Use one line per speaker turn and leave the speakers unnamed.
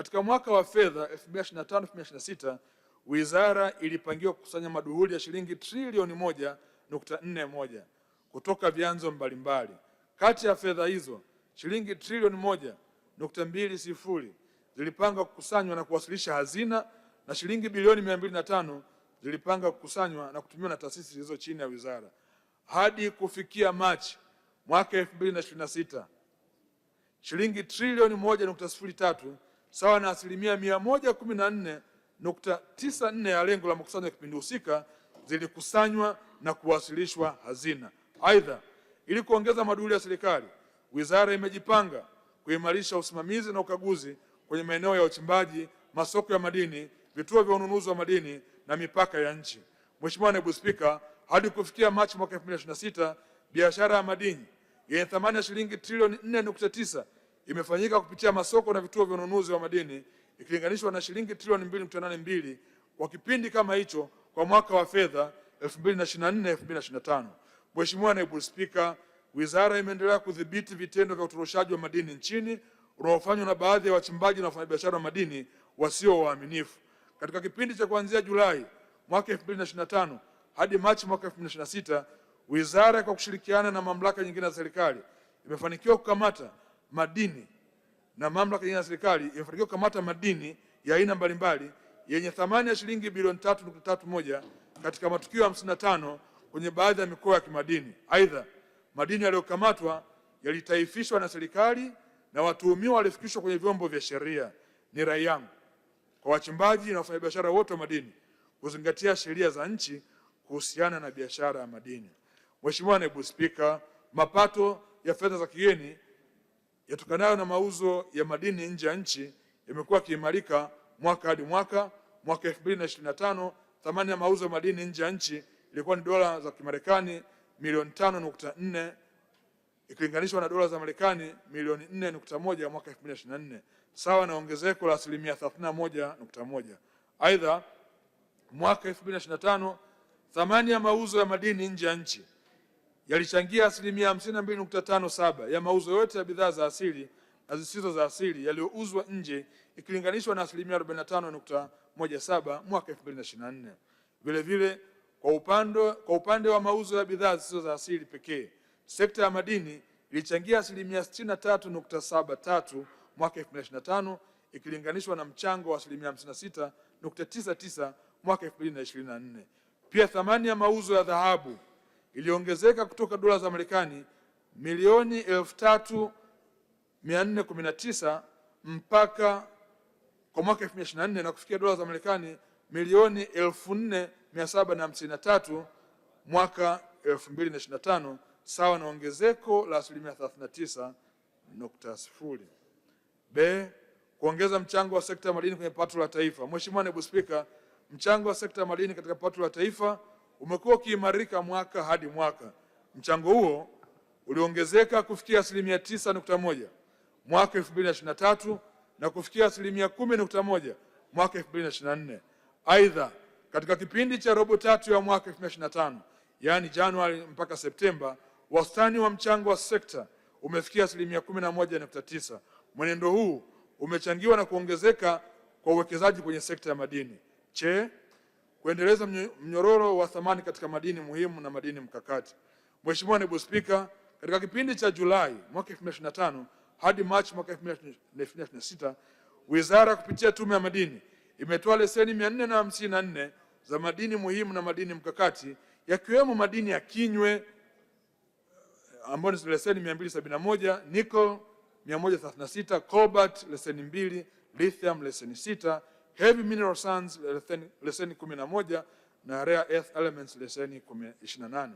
Katika mwaka wa fedha 2025/2026 wizara ilipangiwa kukusanya maduhuli ya shilingi trilioni 1.41 kutoka vyanzo mbalimbali. Kati ya fedha hizo, shilingi trilioni 1.20 zilipanga kukusanywa na kuwasilisha hazina na shilingi bilioni 205 zilipanga kukusanywa na kutumiwa na taasisi zilizo chini ya wizara. Hadi kufikia Machi mwaka 2026, shilingi trilioni 1.03 sawa na asilimia 114.94 ya lengo la makusanyo ya kipindi husika zilikusanywa na kuwasilishwa hazina. Aidha, ili kuongeza maduhuli ya serikali, wizara imejipanga kuimarisha usimamizi na ukaguzi kwenye maeneo ya uchimbaji, masoko ya madini, vituo vya ununuzi wa madini na mipaka ya nchi. Mheshimiwa Naibu Spika, hadi kufikia Machi mwaka 2026, biashara ya madini yenye thamani ya shilingi trilioni 4.9 imefanyika kupitia masoko na vituo vya ununuzi wa madini ikilinganishwa na shilingi trilioni 2.82 kwa kipindi kama hicho kwa mwaka wa fedha 2024/2025. Mheshimiwa Naibu Spika, wizara imeendelea kudhibiti vitendo vya utoroshaji wa madini nchini unaofanywa na baadhi ya wachimbaji na wafanyabiashara wa madini wasio waaminifu. Katika kipindi cha kuanzia Julai mwaka 2025 hadi Machi mwaka 2026, wizara kwa kushirikiana na mamlaka nyingine za serikali imefanikiwa kukamata madini ya aina mbalimbali yenye thamani ya shilingi bilioni 3.31 katika matukio 55 kwenye baadhi ya mikoa ya kimadini. Aidha, madini yaliyokamatwa yalitaifishwa na serikali na watuhumiwa walifikishwa kwenye vyombo vya sheria. Ni rai yangu kwa wachimbaji na wafanyabiashara wote wa madini kuzingatia sheria za nchi kuhusiana na biashara ya madini. Mheshimiwa Naibu Spika, mapato ya fedha za kigeni yatokanayo na mauzo ya madini nje ya nchi yamekuwa yakiimarika mwaka hadi mwaka. Mwaka 2025 thamani ya mauzo ya madini nje ya nchi ilikuwa ni dola za Kimarekani milioni 5.4 ikilinganishwa na dola za Marekani milioni 4.1 mwaka 2024, sawa na ongezeko la asilimia 31.1. Aidha, mwaka 2025 thamani ya mauzo ya madini nje ya nchi yalichangia asilimia 52.57 ya mauzo yote ya bidhaa za asili na zisizo za asili yaliyouzwa nje ikilinganishwa na asilimia 45.17 mwaka 2024. Vile vile, kwa upande wa mauzo ya bidhaa zisizo za asili pekee, sekta ya madini ilichangia asilimia 63.73 mwaka 2025 ikilinganishwa na mchango wa asilimia 56.99 mwaka 2024. Pia thamani ya mauzo ya dhahabu iliongezeka kutoka dola za Marekani milioni 3,419 mpaka kwa mwaka 2024 na kufikia dola za Marekani milioni 4,753 mwaka 2025, sawa na ongezeko la asilimia 39.0. Kuongeza mchango wa sekta ya madini kwenye pato la taifa. Mheshimiwa Naibu Spika, mchango wa sekta ya madini katika pato la taifa umekuwa ukiimarika mwaka hadi mwaka. Mchango huo uliongezeka kufikia asilimia 9.1 mwaka 2023 na kufikia asilimia 10.1 mwaka 2024. Aidha, katika kipindi cha robo tatu ya mwaka 2025, yaani Januari mpaka Septemba, wastani wa mchango wa sekta umefikia asilimia 11.9. Mwenendo huu umechangiwa na kuongezeka kwa uwekezaji kwenye sekta ya madini. Kuendeleza mnyororo wa thamani katika madini muhimu na madini mkakati. Mheshimiwa Naibu Spika, katika kipindi cha Julai mwaka 2025 hadi Machi mwaka 2026, wizara kupitia Tume ya Madini imetoa leseni 454 za madini muhimu na madini mkakati, yakiwemo madini ya kinywe ambayo ni leseni 271, nickel 136, cobalt leseni 2, lithium leseni 6, heavy mineral sands leseni 11 na rare earth elements leseni 28.